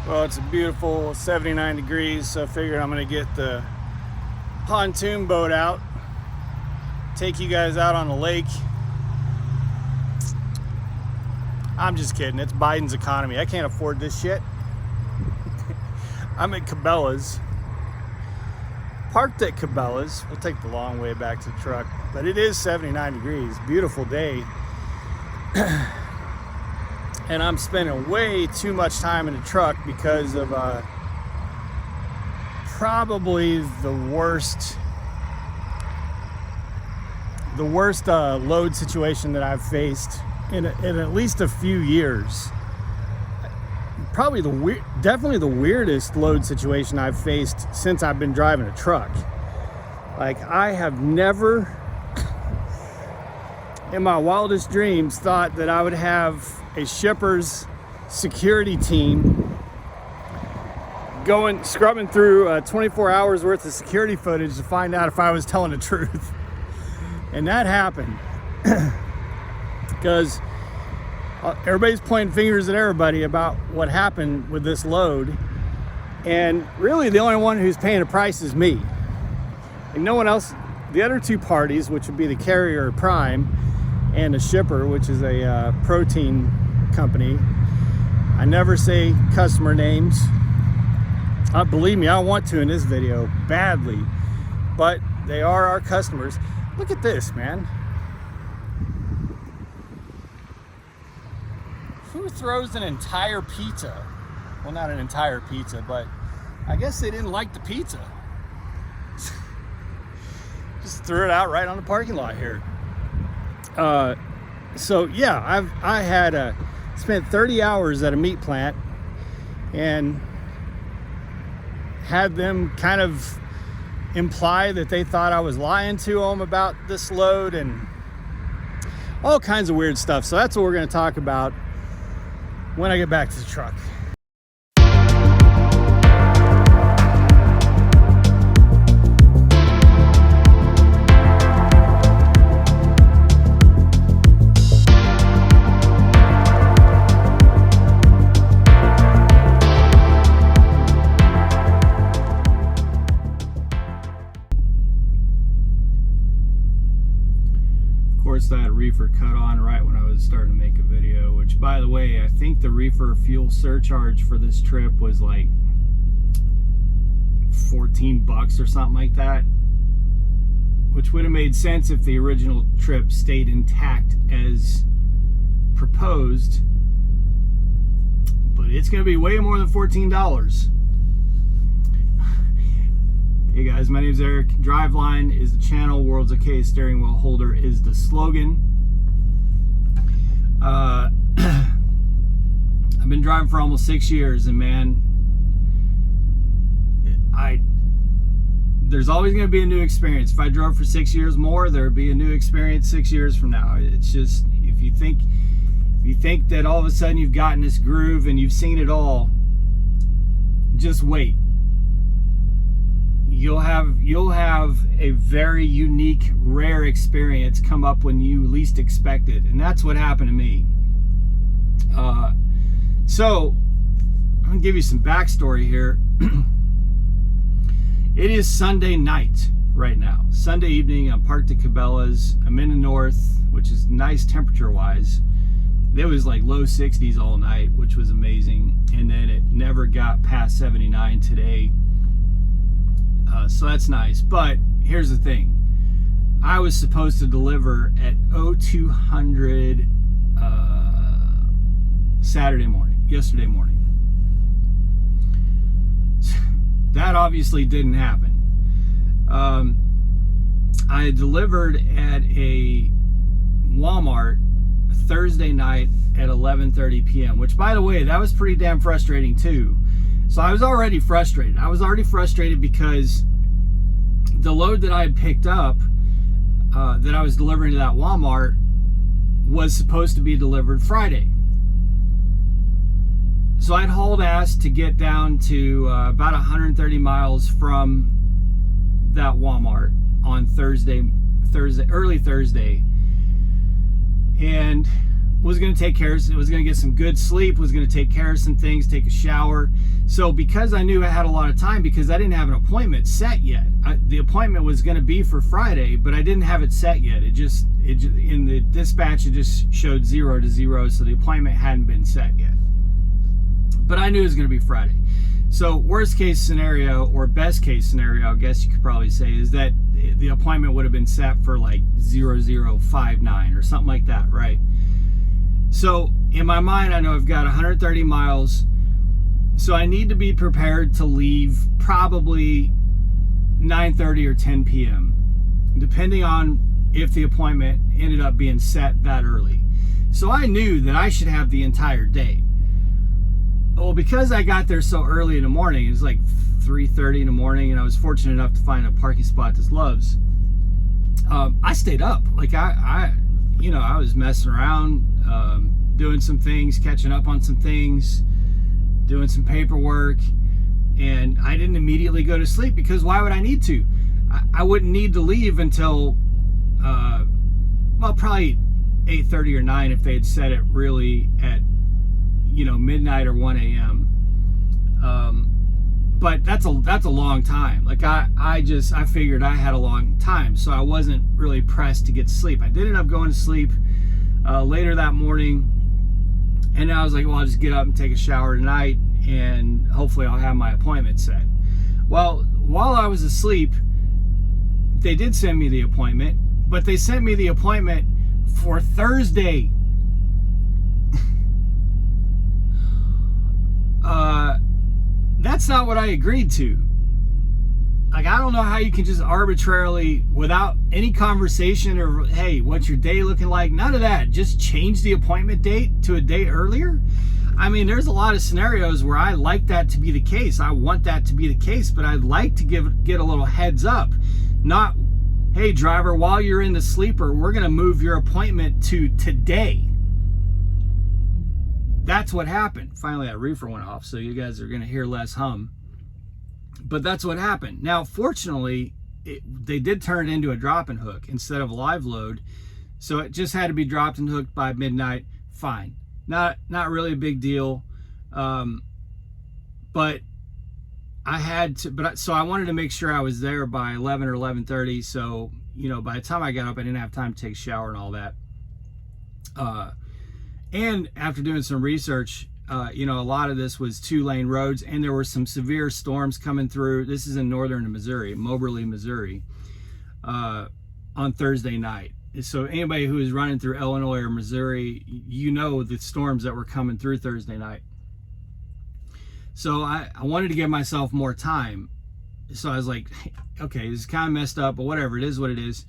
Well, it's a beautiful 79 degrees, so I figured I'm gonna get the pontoon boat out, take you guys out on the lake. I'm just kidding, it's Biden's economy. I can't afford this shit. I'm at Cabela's, parked at Cabela's. We'll take the long way back to the truck, but it is 79 degrees, beautiful day. And I'm spending way too much time in the truck because of probably the worst load situation that I've faced in at least a few years. Probably definitely the weirdest load situation I've faced since I've been driving a truck. Like, I have never in my wildest dreams thought that I would have a shipper's security team scrubbing through 24 hours worth of security footage to find out if I was telling the truth. And that happened because everybody's pointing fingers at everybody about what happened with this load, and really the only one who's paying the price is me, and no one else. The other two parties, which would be the carrier prime and the shipper, which is a protein company. I never say customer names. Believe me, I want to in this video badly, but they are our customers. Look at this, man. Who throws an entire pizza? Well, not an entire pizza, but I guess they didn't like the pizza. Just threw it out right on the parking lot here. So yeah, I had spent 30 hours at a meat plant and had them kind of imply that they thought I was lying to them about this load and all kinds of weird stuff. So that's what we're going to talk about when I get back to the truck. That reefer cut on right when I was starting to make a video, which, by the way, I think the reefer fuel surcharge for this trip was like 14 bucks or something like that, which would have made sense if the original trip stayed intact as proposed, but it's going to be way more than $14. Hey guys, my name is Eric. Driveline is the channel. World's Okay steering wheel holder is the slogan. I've been driving for almost 6 years, and man, there's always going to be a new experience. If I drove for 6 years more, there would be a new experience 6 years from now. It's just, if you think that all of a sudden you've gotten this groove and you've seen it all, just wait. You'll have a very unique, rare experience come up when you least expect it, and that's what happened to me. So I'm gonna give you some backstory here. It is Sunday night right now. Sunday evening. I'm parked at Cabela's. I'm in the north, which is nice temperature-wise. It was like low 60s all night, which was amazing, and then it never got past 79 today. So that's nice, but here's the thing. I was supposed to deliver at 0200 yesterday morning. That obviously didn't happen. I delivered at a Walmart Thursday night at 11:30 p.m., which, by the way, that was pretty damn frustrating too. So I was already frustrated. I was already frustrated because the load that I had picked up, that I was delivering to that Walmart, was supposed to be delivered Friday. So I'd hauled ass to get down to about 130 miles from that Walmart on early Thursday. And was going to take care of, was going to get some good sleep, was going to take care of some things, take a shower. So because I knew I had a lot of time, because I didn't have an appointment set yet, the appointment was going to be for Friday, but I didn't have it set yet. It just in the dispatch, it just showed 0 to 0. So the appointment hadn't been set yet, but I knew it was going to be Friday. So worst case scenario, or best case scenario, I guess you could probably say, is that the appointment would have been set for like 0059 or something like that, right? So in my mind, I know I've got 130 miles. So I need to be prepared to leave probably 9:30 or 10 p.m., depending on if the appointment ended up being set that early. So I knew that I should have the entire day. Well, because I got there so early in the morning, it was like 3:30 in the morning, and I was fortunate enough to find a parking spot that's Love's. I stayed up. Like I was messing around, doing some things, catching up on some things, doing some paperwork, and I didn't immediately go to sleep, because why would I need to? I wouldn't need to leave until, well, probably 8:30 or 9 if they had set it really at, midnight or 1 a.m. But that's a long time. Like I figured I had a long time, so I wasn't really pressed to get to sleep. I did end up going to sleep later that morning, and I was like, well, I'll just get up and take a shower tonight, and hopefully I'll have my appointment set. Well, while I was asleep, they did send me the appointment, but they sent me the appointment for Thursday. That's not what I agreed to. Like, I don't know how you can just arbitrarily, without any conversation or, hey, what's your day looking like? None of that. Just change the appointment date to a day earlier. I mean, there's a lot of scenarios where I like that to be the case. I want that to be the case, but I'd like to get a little heads up. Not, hey, driver, while you're in the sleeper, we're going to move your appointment to today. That's what happened. Finally, that reefer went off, so you guys are going to hear less hum. But that's what happened. Now, fortunately, they did turn it into a drop and hook instead of a live load, so it just had to be dropped and hooked by midnight. Fine, not really a big deal. But I had to. So I wanted to make sure I was there by 11 or 11:30. So by the time I got up, I didn't have time to take a shower and all that. And after doing some research, a lot of this was 2-lane roads, and there were some severe storms coming through. This is in northern Missouri, Moberly, Missouri, on Thursday night. So anybody who is running through Illinois or Missouri, the storms that were coming through Thursday night. So I wanted to give myself more time. So I was like, okay, this is kind of messed up, but whatever, it is what it is.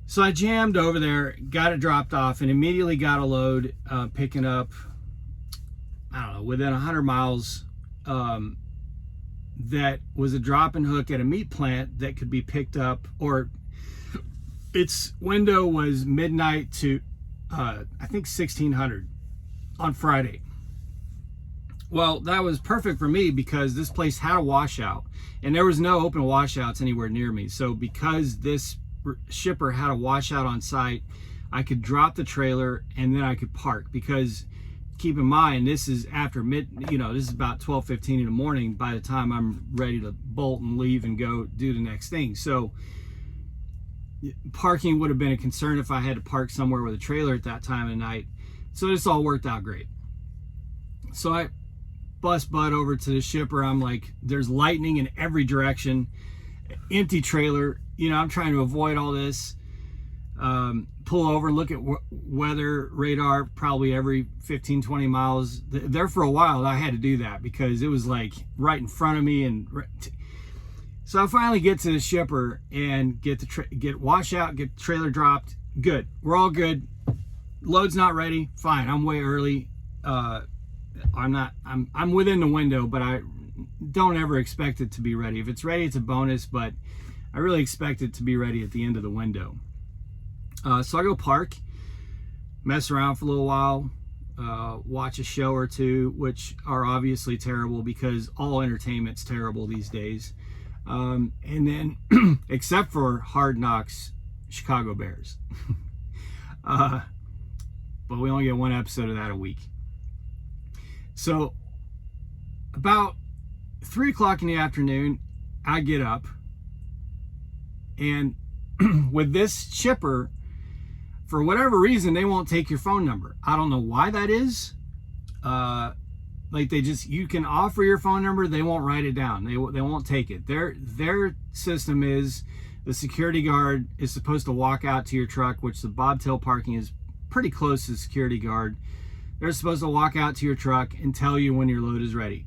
So I jammed over there, got it dropped off, and immediately got a load, picking up, I don't know, within 100 miles, that was a drop and hook at a meat plant that could be picked up, or its window was midnight to, I think 1600 on Friday. Well, that was perfect for me because this place had a washout, and there was no open washouts anywhere near me. So because this shipper had a washout on site, I could drop the trailer and then I could park, because keep in mind, this is after this is about 12:15 in the morning by the time I'm ready to bolt and leave and go do the next thing. So parking would have been a concern if I had to park somewhere with a trailer at that time of night. So this all worked out great. So I bust butt over to the shipper. I'm like, there's lightning in every direction, empty trailer. I'm trying to avoid all this. Pull over, look at weather radar probably every 15-20 miles. There for a while I had to do that because it was like right in front of me. And so I finally get to the shipper and get washout, get the trailer dropped. Good, we're all good. Load's not ready. Fine, I'm way early. I'm within the window, but I don't ever expect it to be ready. If it's ready, it's a bonus, but I really expect it to be ready at the end of the window. So I go park, mess around for a little while, watch a show or two, which are obviously terrible because all entertainment's terrible these days. And then, except for Hard Knocks, Chicago Bears. but we only get one episode of that a week. So about 3 o'clock in the afternoon, I get up, and with this shipper, for whatever reason, they won't take your phone number. I don't know why that is. Like you can offer your phone number, they won't write it down. They won't take it. Their system is the security guard is supposed to walk out to your truck, which the bobtail parking is pretty close to the security guard. They're supposed to walk out to your truck and tell you when your load is ready.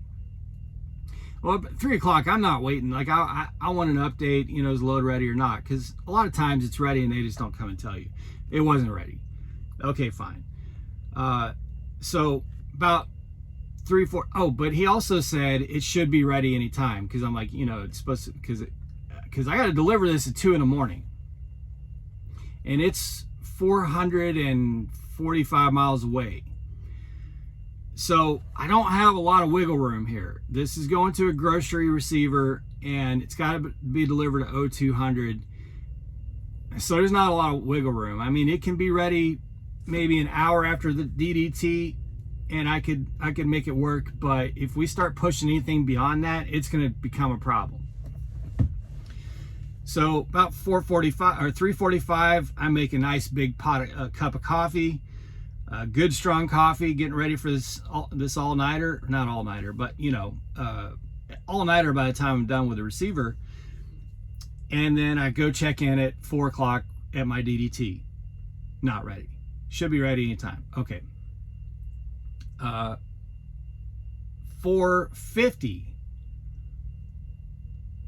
Well, at 3 o'clock, I'm not waiting. Like I want an update, is the load ready or not? Because a lot of times it's ready and they just don't come and tell you. It wasn't ready. Okay, fine. So about 3, 4. Oh, but he also said it should be ready anytime, because I'm like, it's supposed to, because I got to deliver this at 2 in the morning, and it's 445 miles away. So I don't have a lot of wiggle room here. This is going to a grocery receiver, and it's got to be delivered at 0200. So there's not a lot of wiggle room. I mean, it can be ready maybe an hour after the DDT, and I could make it work. But if we start pushing anything beyond that, it's going to become a problem. So about 4:45 or 3:45, I make a nice big cup of coffee, good strong coffee, getting ready for this all-nighter. Not all-nighter, but all-nighter by the time I'm done with the receiver. And then I go check in at 4 o'clock at my DDT. Not ready. Should be ready anytime. Okay. 4:50.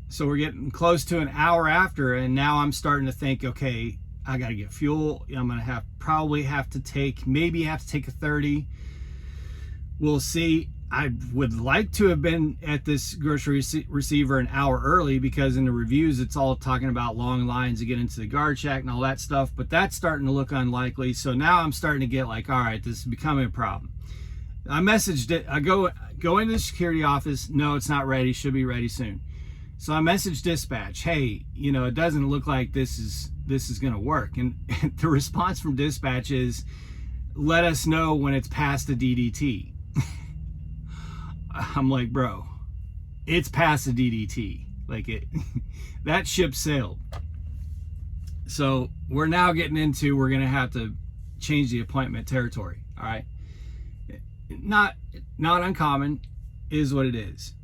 So we're getting close to an hour after, and now I'm starting to think, okay, I got to get fuel. I'm going to maybe have to take a 30. We'll see. I would like to have been at this grocery receiver an hour early, because in the reviews it's all talking about long lines to get into the guard shack and all that stuff, but that's starting to look unlikely. So now I'm starting to get like, all right, this is becoming a problem. I messaged it. I go into the security office. No, it's not ready. Should be ready soon. So I messaged dispatch. Hey, it doesn't look like this is going to work. And the response from dispatch is, let us know when it's past the DDT. I'm like, bro, it's past the DDT. Like that ship sailed. So we're now getting into, we're going to have to change the appointment territory. All right. Not uncommon, is what it is.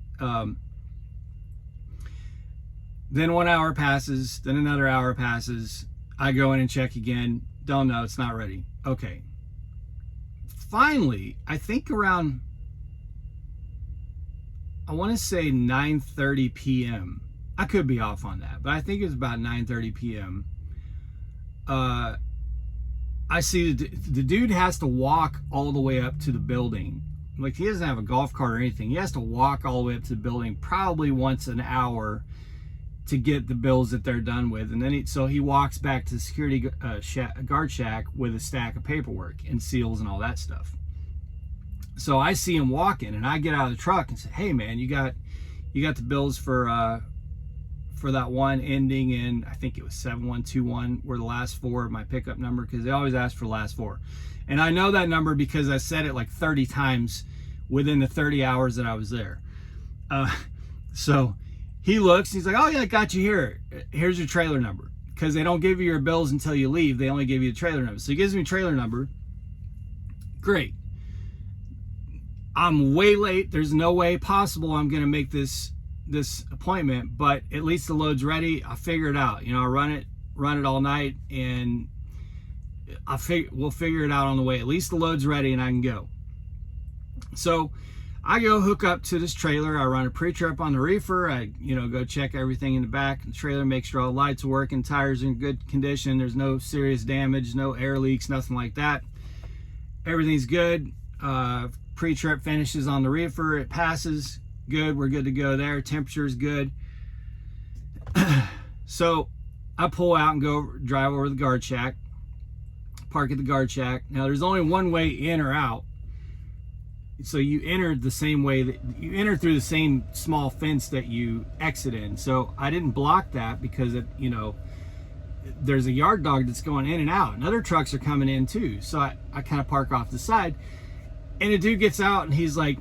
Then 1 hour passes, then another hour passes. I go in and check again. Don't know, it's not ready. Okay. Finally, I think around, I want to say 9:30 p.m. I could be off on that, but I think it's about 9:30 p.m. I see the dude has to walk all the way up to the building. Like, he doesn't have a golf cart or anything. He has to walk all the way up to the building probably once an hour to get the bills that they're done with. And then he walks back to the security guard shack with a stack of paperwork and seals and all that stuff. So I see him walking, and I get out of the truck and say, hey man, you got the bills for that one ending in, I think it was 7121, were the last 4 of my pickup number, because they always ask for the last 4. And I know that number because I said it like 30 times within the 30 hours that I was there. So he looks, he's like, oh yeah, I got you here. Here's your trailer number. Because they don't give you your bills until you leave. They only give you the trailer number. So he gives me a trailer number. Great. I'm way late. There's no way possible I'm going to make this appointment, but at least the load's ready. I'll figure it out. I'll run it all night, and we'll figure it out on the way. At least the load's ready and I can go. So I go hook up to this trailer. I run a pre-trip on the reefer. I, go check everything in the back of the trailer, make sure all the lights are working, tires are in good condition. There's no serious damage, no air leaks, nothing like that. Everything's good. Pre-trip finishes on the reefer. It passes. Good. We're good to go there. Temperature is good. So I pull out and go drive over to the guard shack, park at the guard shack. Now there's only one way in or out. So you enter the same way that you enter through the same small fence that you exit in. So I didn't block that because there's a yard dog that's going in and out, and other trucks are coming in too. So I kind of park off the side, and a dude gets out and he's like,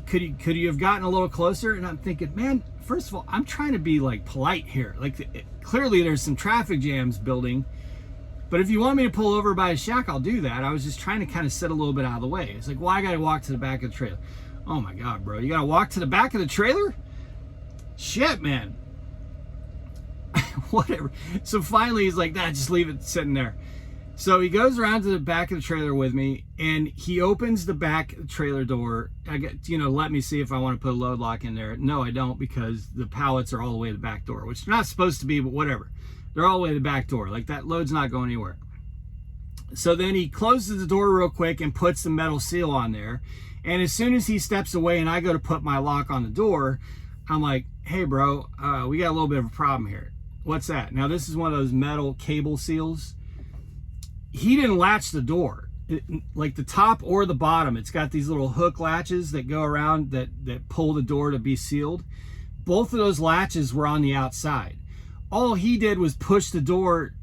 could you have gotten a little closer? And I'm thinking, man, first of all, I'm trying to be like polite here. Like clearly there's some traffic jams building, but if you want me to pull over by a shack, I'll do that. I was just trying to kind of sit a little bit out of the way. It's like, well, I got to walk to the back of the trailer. Oh my God, bro, you got to walk to the back of the trailer? Shit, man. Whatever. So finally he's like, nah, just leave it sitting there. So he goes around to the back of the trailer with me, and he opens the back trailer door. I get, let me see if I want to put a load lock in there. No, I don't, because the pallets are all the way to the back door, which they're not supposed to be, but whatever. They're all the way to the back door. Like, that load's not going anywhere. So then he closes the door real quick and puts the metal seal on there. And as soon as he steps away and I go to put my lock on the door, I'm like, hey bro, we got a little bit of a problem here. What's that? Now this is one of those metal cable seals. He didn't latch the door, like the top or the bottom. It's got these little hook latches that go around that pull the door to be sealed. Both of those latches were on the outside. All he did was push the door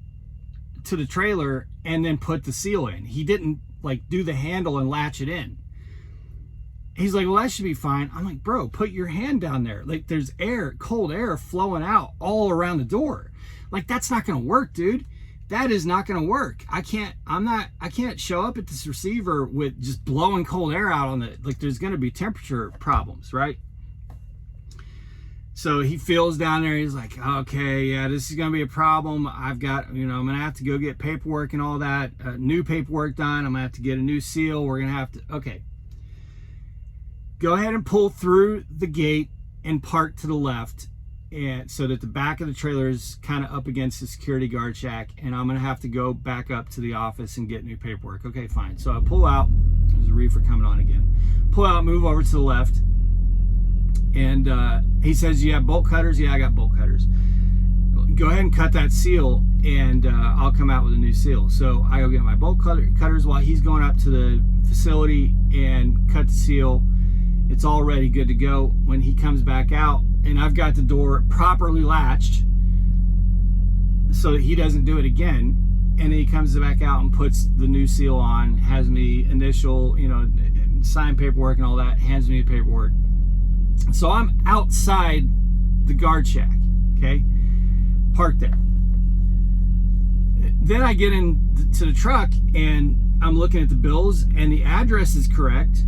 to the trailer and then put the seal in. He didn't like do the handle and latch it in. He's like, well, that should be fine. I'm like, bro, put your hand down there. Like, there's air, cold air flowing out all around the door. Like, that's not gonna work, dude. That is not gonna work. I can't show up at this receiver with just blowing cold air out on the, like, there's gonna be temperature problems, right? So he feels down there, he's like, okay, yeah, this is gonna be a problem. I've got, I'm gonna have to go get paperwork and all that, new paperwork done. I'm gonna have to get a new seal. We're gonna have to, okay. Go ahead and pull through the gate and park to the left, and so that the back of the trailer is kind of up against the security guard shack, and I'm gonna have to go back up to the office and get new paperwork. Okay, fine. So I pull out, there's a reefer coming on again. Pull out, move over to the left, and he says, you have bolt cutters? Yeah, I got bolt cutters. Go ahead and cut that seal, and I'll come out with a new seal. So I go get my bolt cutters while he's going up to the facility and cut the seal. It's already good to go. When he comes back out, and I've got the door properly latched so that he doesn't do it again, and then he comes back out and puts the new seal on, has me initial, sign paperwork and all that, hands me the paperwork. So I'm outside the guard shack, okay, parked there. Then I get into the truck and I'm looking at the bills, and the address is correct.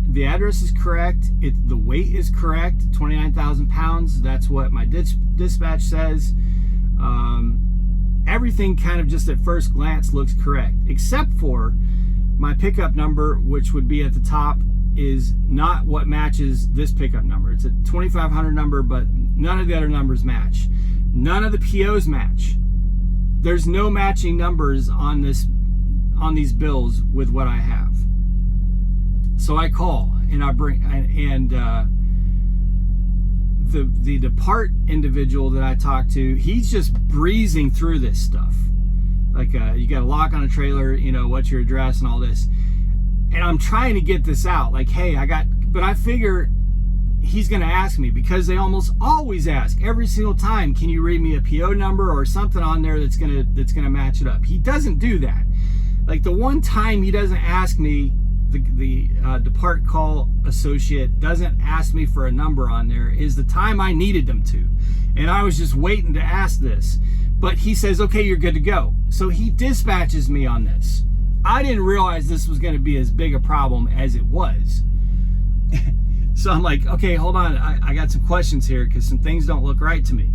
The address is correct. The weight is correct, 29,000 pounds. That's what my dispatch says. Everything kind of just at first glance looks correct, except for my pickup number, which would be at the top, is not what matches this pickup number. It's a 2500 number, but none of the other numbers match. None of the POs match. There's no matching numbers on these bills with what I have. So I call and I bring, and the depart individual that I talked to, he's just breezing through this stuff. Like, you got a lock on a trailer, what's your address and all this. And I'm trying to get this out. Like, hey, but I figure he's gonna ask me, because they almost always ask every single time, can you read me a PO number or something on there that's gonna match it up. He doesn't do that. Like, the one time he doesn't ask me, the depart call associate doesn't ask me for a number on there, is the time I needed them to, and I was just waiting to ask this, but he says, okay, you're good to go. So he dispatches me on this. I didn't realize this was going to be as big a problem as it was. So I'm like, okay, hold on, I got some questions here, because some things don't look right to me.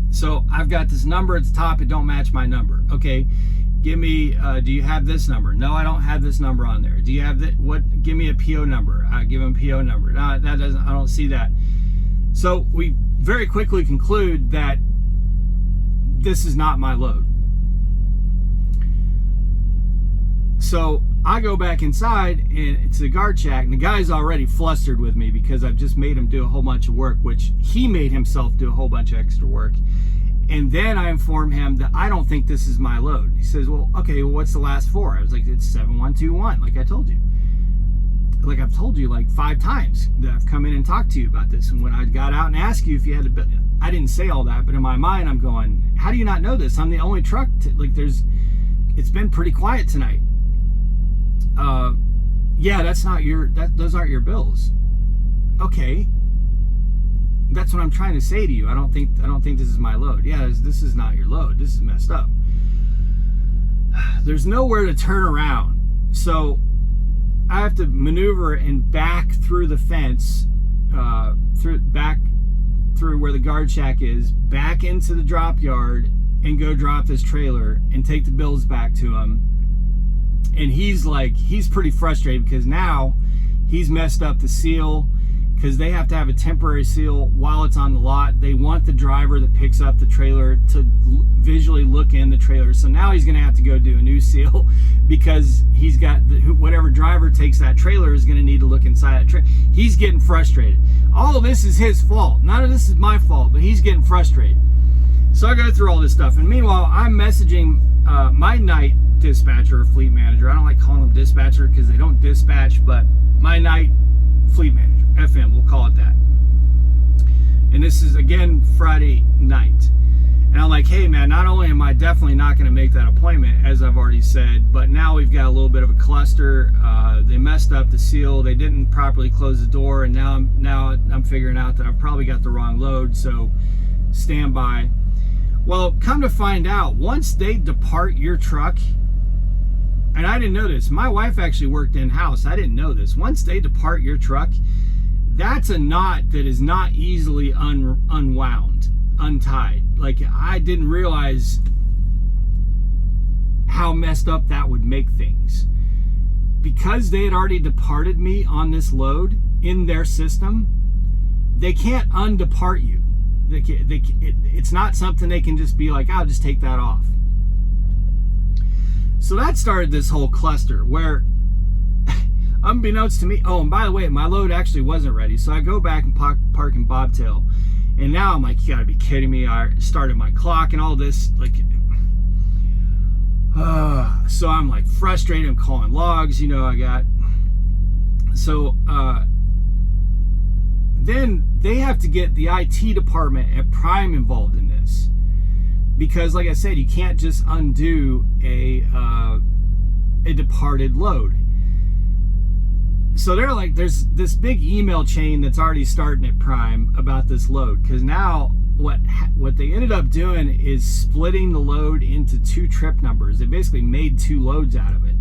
So I've got this number at the top, it don't match my number. Okay, give me, do you have this number? No, I don't have this number on there. Do you have that? Give me a PO number. I give him a PO number. No, that doesn't, I don't see that. So we very quickly conclude that this is not my load. So I go back inside, and it's the guard shack, and the guy's already flustered with me because I've just made him do a whole bunch of work, which he made himself do a whole bunch of extra work. And then I inform him that I don't think this is my load. He says, well, okay, well, what's the last four? I was like, it's 7121, like I told you. Like I've told you like 5 times that I've come in and talked to you about this. And when I got out and asked you if you had a bill, I didn't say all that, but in my mind, I'm going, how do you not know this? I'm the only truck, it's been pretty quiet tonight. Yeah, those aren't your bills. Okay. That's what I'm trying to say to you. I don't think this is my load. Yeah, this is not your load. This is messed up. There's nowhere to turn around. So I have to maneuver and back through the fence, back through where the guard shack is, back into the drop yard, and go drop this trailer and take the bills back to him. And he's pretty frustrated because now he's messed up the seal, because they have to have a temporary seal while it's on the lot. They want the driver that picks up the trailer to visually look in the trailer. So now he's going to have to go do a new seal because he's got whatever driver takes that trailer is going to need to look inside that trailer. He's getting frustrated. All of this is his fault. None of this is my fault, but he's getting frustrated. So I go through all this stuff, and meanwhile I'm messaging my night dispatcher or fleet manager. I don't like calling them dispatcher because they don't dispatch, but my night fleet manager, FM, we'll call it that. And this is again Friday night, and I'm like, hey man, not only am I definitely not going to make that appointment, as I've already said, but now we've got a little bit of a cluster. They messed up the seal, they didn't properly close the door, and now I'm figuring out that I've probably got the wrong load, so stand by. Well, come to find out, once they depart your truck, and I didn't know this, my wife actually worked in-house, I didn't know this. Once they depart your truck, that's a knot that is not easily unwound, untied. Like, I didn't realize how messed up that would make things. Because they had already departed me on this load in their system, they can't undepart you. It's not something they can just be like, I'll just take that off. So that started this whole cluster where, unbeknownst to me, oh, and by the way, my load actually wasn't ready. So I go back and park in Bobtail. And now I'm like, you gotta be kidding me. I started my clock and all this, so I'm like frustrated. I'm calling logs, then they have to get the IT department at Prime involved in this. Because like I said, you can't just undo a departed load. So they're like, there's this big email chain that's already starting at Prime about this load. Because now what they ended up doing is splitting the load into 2 trip numbers. They basically made 2 loads out of it.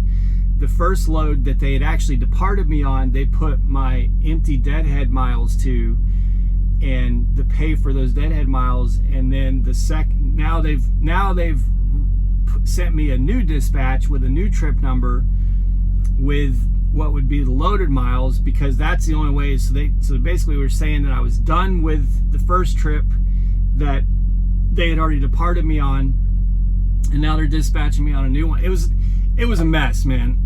The first load that they had actually departed me on, they put my empty deadhead miles to, and the pay for those deadhead miles. And then the second, now they've sent me a new dispatch with a new trip number with what would be the loaded miles, because that's the only way. So basically we're saying that I was done with the first trip that they had already departed me on, and now they're dispatching me on a new one. It was a mess, man.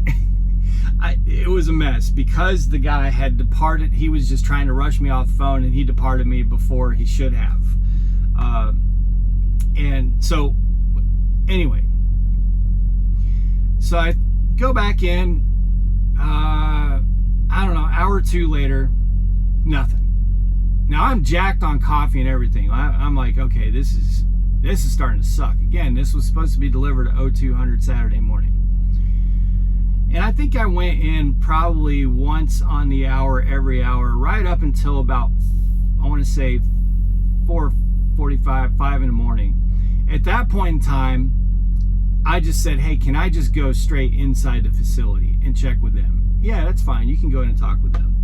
It was a mess because the guy had departed. He was just trying to rush me off the phone, and he departed me before he should have. And so anyway, so I go back in, I don't know, hour or 2 later, nothing. Now I'm jacked on coffee and everything. I'm like, okay, this is starting to suck. Again, this was supposed to be delivered at 0200 Saturday morning. And I think I went in probably once on the hour, every hour, right up until about, I want to say 4:45, 5 in the morning. At that point in time, I just said, hey, can I just go straight inside the facility and check with them? Yeah, that's fine. You can go in and talk with them.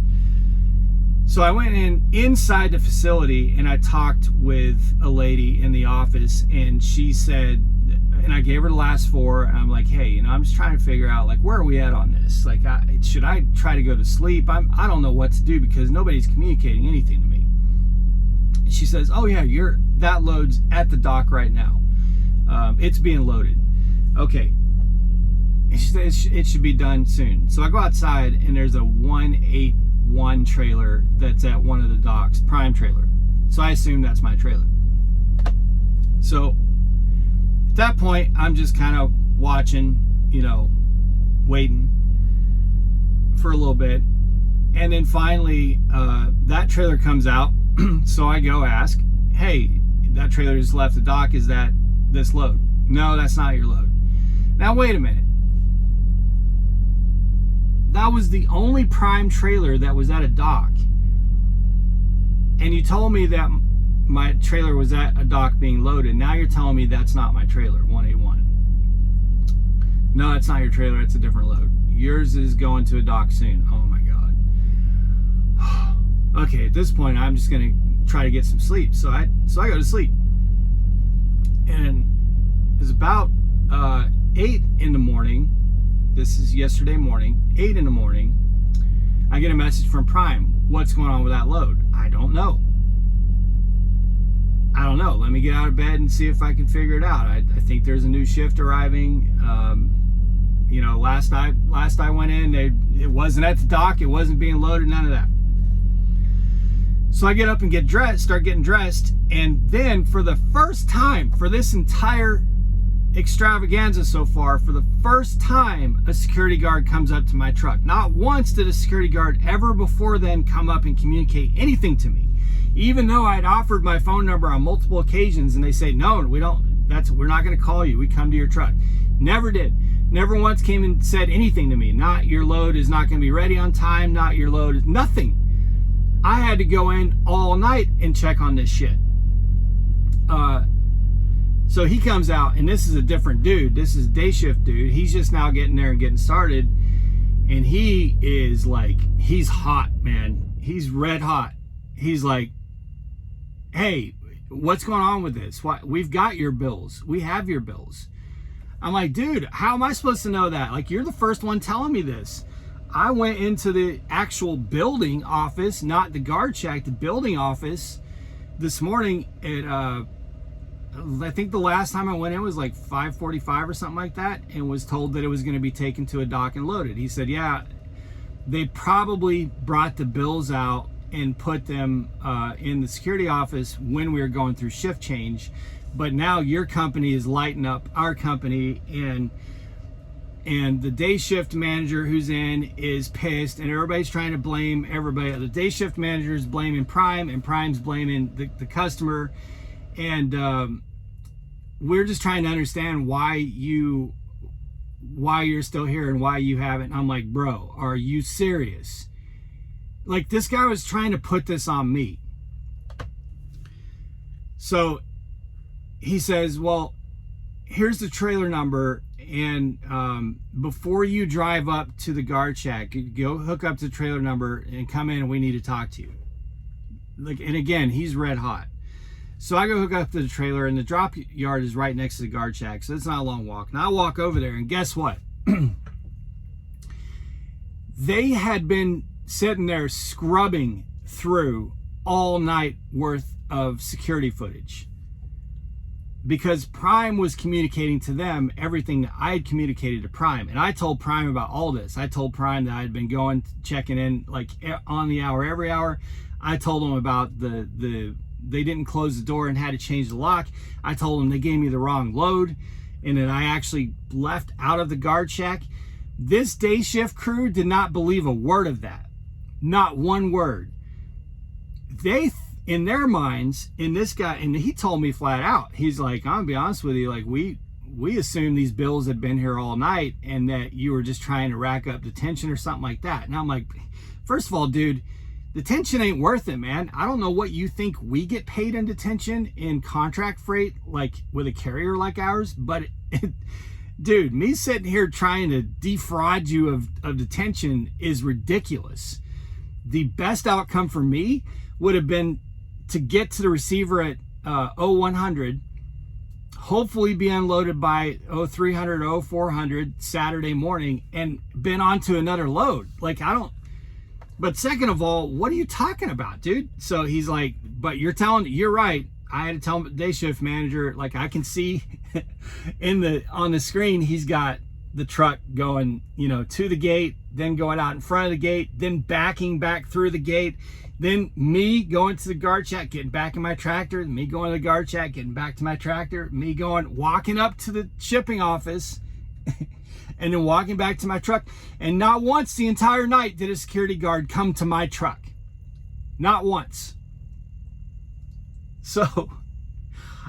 So I went inside the facility, and I talked with a lady in the office, and she said, and I gave her the last 4, and I'm like, hey, I'm just trying to figure out, where are we at on this? Should I try to go to sleep? I don't know what to do because nobody's communicating anything to me. She says, oh yeah, that load's at the dock right now. It's being loaded. Okay. And she says it should be done soon. So I go outside, and there's a 181 trailer that's at one of the docks, Prime trailer. So I assume that's my trailer. So at that point, I'm just kind of watching, waiting for a little bit. And then finally, that trailer comes out. So I go ask, hey, that trailer just left the dock. Is that this load? No, that's not your load. Now, wait a minute. That was the only Prime trailer that was at a dock. And you told me that my trailer was at a dock being loaded. Now you're telling me that's not my trailer, 181. No, it's not your trailer. It's a different load. Yours is going to a dock soon. Oh my God. Okay, at this point, I'm just going to try to get some sleep. So I go to sleep. And it's about 8 in the morning. This is yesterday morning. 8 in the morning. I get a message from Prime. What's going on with that load? I don't know. Let me get out of bed and see if I can figure it out. I think there's a new shift arriving. You know, last I went in, it wasn't at the dock. It wasn't being loaded. None of that. So I get up and get dressed, start getting dressed, and then for the first time for this entire extravaganza so far, for the first time, a security guard comes up to my truck. Not once did a security guard ever before then come up and communicate anything to me, even though I'd offered my phone number on multiple occasions, and they say, no, we're not going to call you. We come to your truck. Never did. Never once came and said anything to me. Not your load is not going to be ready on time. Not your load is nothing. I had to go in all night and check on this shit. So he comes out, and this is a different dude. This is a day shift dude. He's just now getting there and getting started. And he is like, he's hot, man. He's red hot. He's like, hey, what's going on with this? What? We've got your bills. We have your bills. I'm like, dude, how am I supposed to know that? Like, you're the first one telling me this. I went into the actual building office, not the guard shack, the building office this morning at, I think the last time I went in was like 5:45 or something like that, and was told that it was going to be taken to a dock and loaded. He said, yeah, they probably brought the bills out and put them in the security office when we were going through shift change, but now your company is lighting up our company, and the day shift manager who's in is pissed, and everybody's trying to blame everybody. The day shift manager is blaming Prime, and Prime's blaming the customer, and we're just trying to understand why you're still here and why you haven't. I'm like, bro, are you serious? Like, this guy was trying to put this on me. So he says, well, here's the trailer number, and before you drive up to the guard shack, go hook up to the trailer number and come in, and we need to talk to you. Like, and again, he's red hot. So I go hook up to the trailer, and the drop yard is right next to the guard shack, so it's not a long walk. And I walk over there, and guess what? They had been sitting there scrubbing through all night worth of security footage, because Prime was communicating to them everything that I had communicated to Prime. And I told Prime about all this. I told Prime that I had been going, checking in like on the hour, every hour. I told them about they didn't close the door and had to change the lock. I told them they gave me the wrong load, and that I actually left out of the guard shack. This day shift crew did not believe a word of that. Not one word. They, in their minds, in this guy, and he told me flat out, he's like, I'm gonna be honest with you, like, we assumed these bills had been here all night and that you were just trying to rack up detention or something like that. And I'm like, first of all, dude, detention ain't worth it, man. I don't know what you think we get paid in detention in contract freight, like with a carrier like ours, but dude, me sitting here trying to defraud you of detention is ridiculous. The best outcome for me would have been to get to the receiver at 0100, hopefully be unloaded by 0300, 0400 Saturday morning, and been on to another load. Like, but second of all, what are you talking about, dude? So he's like, but you're right. I had to tell the day shift manager, like, I can see on the screen, he's got the truck going, to the gate, then going out in front of the gate, then backing back through the gate, then me going to the guard shack, getting back in my tractor, me going to the guard shack, getting back to my tractor, me walking up to the shipping office, and then walking back to my truck. And not once the entire night did a security guard come to my truck. Not once. So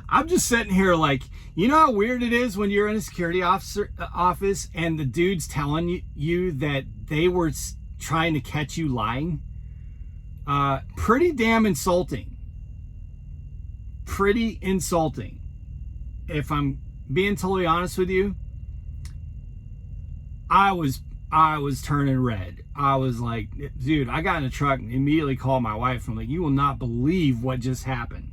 I'm just sitting here like, you know how weird it is when you're in a security office and the dude's telling you that they were trying to catch you lying? Pretty damn insulting. Pretty insulting. If I'm being totally honest with you, I was turning red. I was like, dude, I got in the truck and immediately called my wife. I'm like, you will not believe what just happened.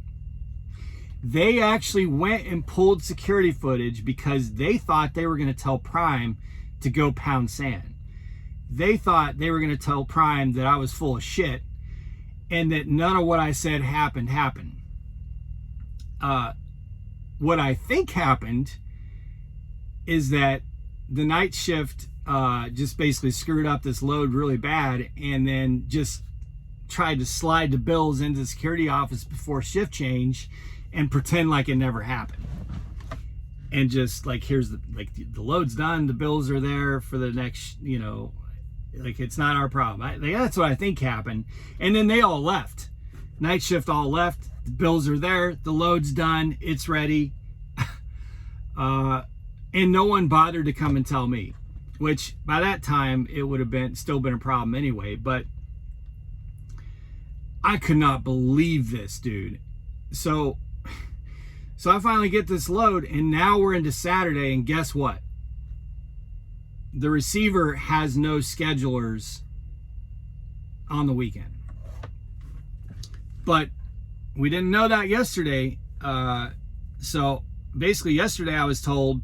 They actually went and pulled security footage because they thought they were going to tell Prime to go pound sand. They thought they were going to tell Prime that I was full of shit and that none of what I said happened. What I think happened is that the night shift just basically screwed up this load really bad and then just tried to slide the bills into the security office before shift change and pretend like it never happened. And just like, here's the load's done, the bills are there for the next, you know, like it's not our problem. That's what I think happened. And then they all left. Night shift all left. The bills are there. The load's done. It's ready. And no one bothered to come and tell me, which by that time it would have still been a problem anyway. But I could not believe this, dude. So I finally get this load, and now we're into Saturday, and guess what? The receiver has no schedulers on the weekend. But we didn't know that yesterday. So basically yesterday I was told,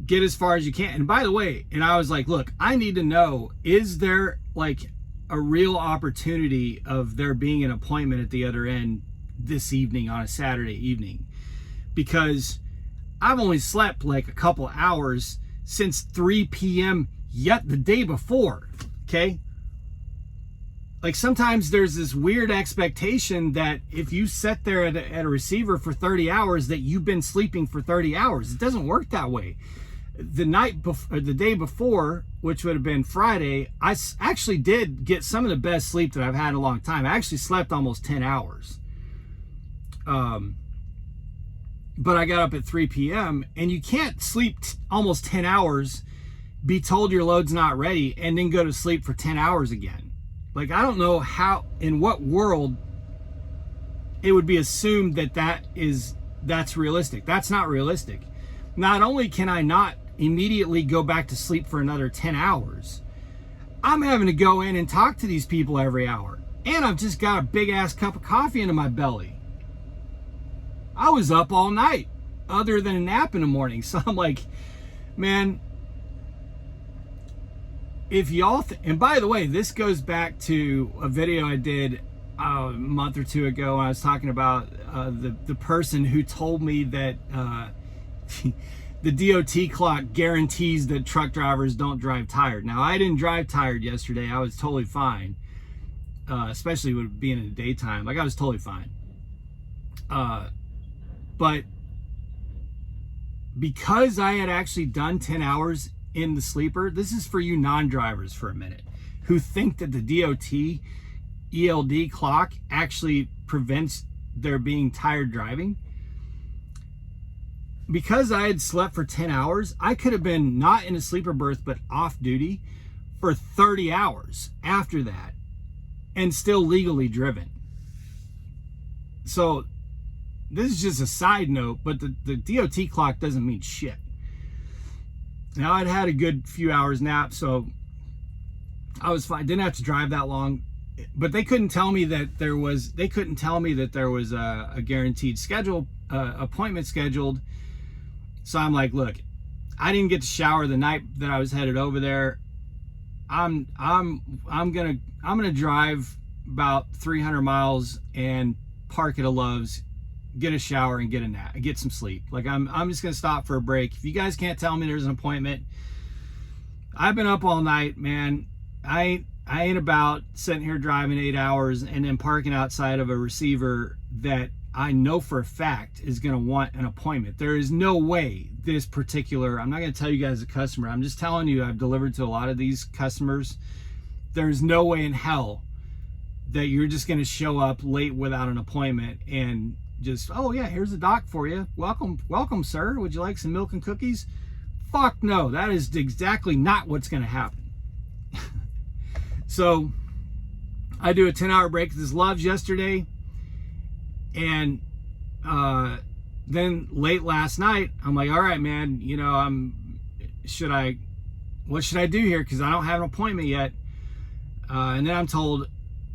get as far as you can. And by the way, and I was like, look, I need to know, is there like a real opportunity of there being an appointment at the other end this evening on a Saturday evening? Because I've only slept like a couple hours since 3 p.m. yet the day before, okay? Like sometimes there's this weird expectation that if you sit there at a receiver for 30 hours that you've been sleeping for 30 hours. It doesn't work that way. The night before, the day before, which would have been Friday, I actually did get some of the best sleep that I've had in a long time. I actually slept almost 10 hours. But I got up at 3 p.m. and you can't sleep almost 10 hours, be told your load's not ready, and then go to sleep for 10 hours again. Like, I don't know how, in what world it would be assumed that that's realistic. That's not realistic. Not only can I not immediately go back to sleep for another 10 hours, I'm having to go in and talk to these people every hour. And I've just got a big ass cup of coffee into my belly. I was up all night other than a nap in the morning. So I'm like, man, if y'all, and by the way, this goes back to a video I did a month or two ago when I was talking about the person who told me that the DOT clock guarantees that truck drivers don't drive tired. Now, I didn't drive tired yesterday. I was totally fine, especially with being in the daytime. Like, I was totally fine. But because I had actually done 10 hours in the sleeper, this is for you non-drivers for a minute, who think that the DOT ELD clock actually prevents their being tired driving. Because I had slept for 10 hours, I could have been not in a sleeper berth, but off duty for 30 hours after that and still legally driven. So this is just a side note, but the DOT clock doesn't mean shit. Now, I'd had a good few hours nap, so I was fine. Didn't have to drive that long, but they couldn't tell me that there was a guaranteed schedule, appointment scheduled. So I'm like, look, I didn't get to shower the night that I was headed over there. I'm gonna drive about 300 miles and park at a Love's, get a shower and get a nap, get some sleep. Like, I'm just gonna stop for a break. If you guys can't tell me there's an appointment, I've been up all night, man. I ain't about sitting here driving 8 hours and then parking outside of a receiver that I know for a fact is gonna want an appointment. There is no way this particular, I'm not gonna tell you guys a customer, I'm just telling you I've delivered to a lot of these customers. There's no way in hell that you're just going to show up late without an appointment and just, oh yeah, here's a doc for you. Welcome, sir. Would you like some milk and cookies? Fuck no, that is exactly not what's going to happen. So I do a 10-hour break at this Love's yesterday, and then late last night, I'm like, all right, man, you know, what should I do here? Because I don't have an appointment yet. And then I'm told,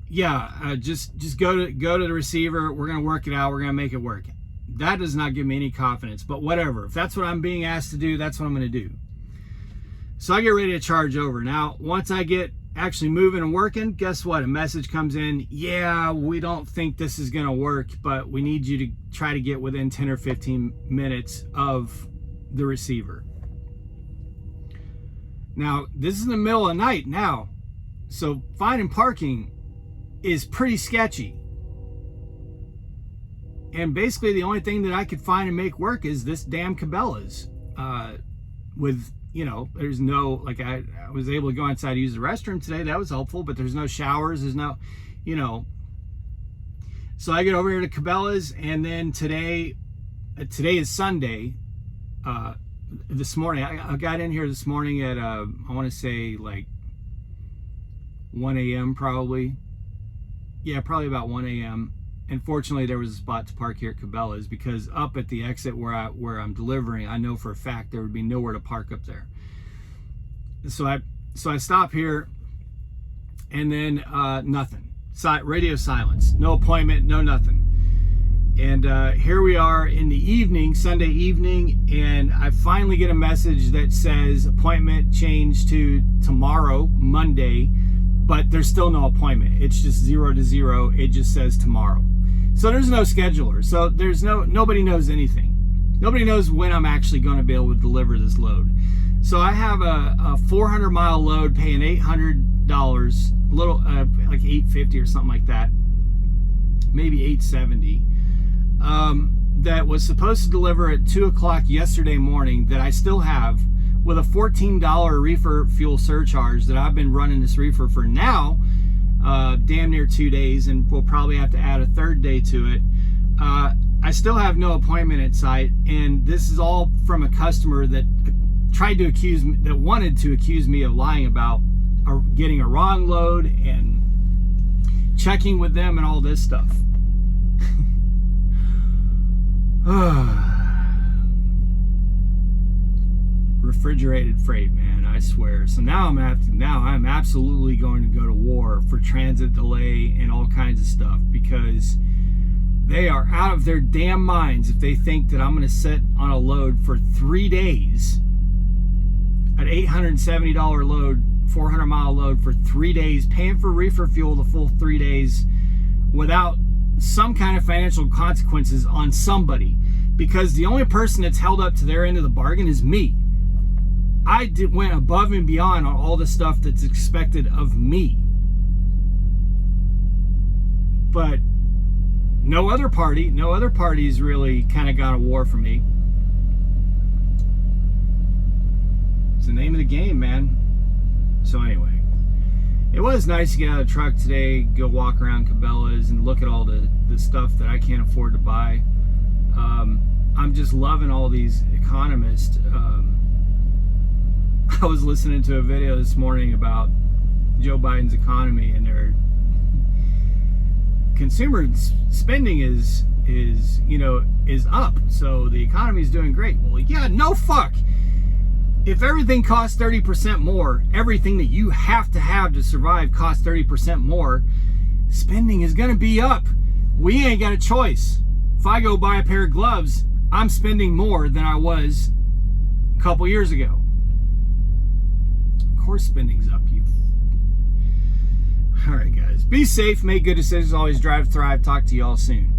yeah, just go to the receiver. We're gonna work it out. We're gonna make it work. That does not give me any confidence, but whatever. If that's what I'm being asked to do, that's what I'm gonna do. So I get ready to charge over. Now, once I get actually moving and working, guess what? A message comes in. Yeah, we don't think this is gonna work, but we need you to try to get within 10 or 15 minutes of the receiver. Now, this is in the middle of the night now, so finding parking is pretty sketchy. And basically the only thing that I could find and make work is this damn Cabela's. With, you know, there's no, like I was able to go inside to use the restroom today. That was helpful, but there's no showers. There's no, you know. So I get over here to Cabela's, and then today is Sunday. This morning, I got in here this morning at, I want to say like 1 a.m. probably. Yeah, probably about 1 a.m. And fortunately, there was a spot to park here at Cabela's, because up at the exit where I'm delivering, I know for a fact there would be nowhere to park up there. So I stop here, and then nothing. Radio silence. No appointment. No nothing. And here we are in the evening, Sunday evening, and I finally get a message that says appointment changed to tomorrow, Monday, but there's still no appointment. It's just 0 to 0. It just says tomorrow. So there's no scheduler. So there's nobody knows anything. Nobody knows when I'm actually going to be able to deliver this load. So I have a 400-mile load paying $800, a little like $850 or something like that, maybe $870. That was supposed to deliver at 2 o'clock yesterday morning, that I still have, with a $14 reefer fuel surcharge that I've been running this reefer for now damn near 2 days, and we'll probably have to add a third day to it. I still have no appointment at site, and this is all from a customer that wanted to accuse me of lying about getting a wrong load and checking with them and all this stuff. Refrigerated freight, man, I swear. So now I'm absolutely going to go to war for transit delay and all kinds of stuff, because they are out of their damn minds if they think that I'm going to sit on a load for 3 days, an $870 load, 400-mile load for 3 days, paying for reefer fuel the full 3 days without some kind of financial consequences on somebody, because the only person that's held up to their end of the bargain is me. I went above and beyond on all the stuff that's expected of me. But no other party's really kind of gone to war for me. It's the name of the game, man. So anyway, it was nice to get out of the truck today, go walk around Cabela's and look at all the stuff that I can't afford to buy. I'm just loving all these economists. I was listening to a video this morning about Joe Biden's economy, and their consumer spending is up, so the economy is doing great. Well, yeah, no fuck. If everything costs 30% more, everything that you have to survive costs 30% more, spending is going to be up. We ain't got a choice. If I go buy a pair of gloves, I'm spending more than I was a couple years ago. Of course spending's up, you. All right, guys. Be safe, make good decisions, always drive, thrive. Talk to you all soon.